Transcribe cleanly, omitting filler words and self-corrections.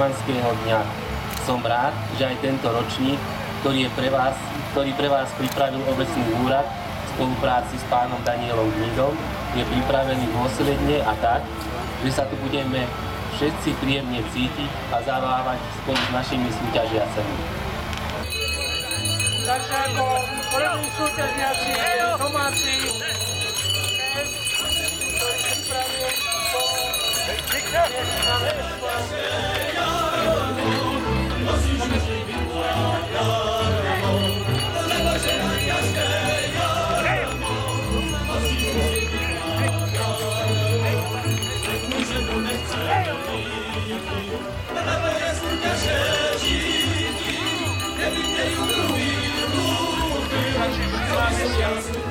Kurbanského dňa. Som rád, že aj tento ročník, ktorý pre vás pripravil obecný úrad v spolupráci s pánom Danielom Gnidom, je pripravený dôsledne a tak, že sa tu budeme všetci príjemne cítiť a zabávať spolu s našimi súťažiacimi. Takže ako první súťažiaci domáci, ktorý pripravil Thank you.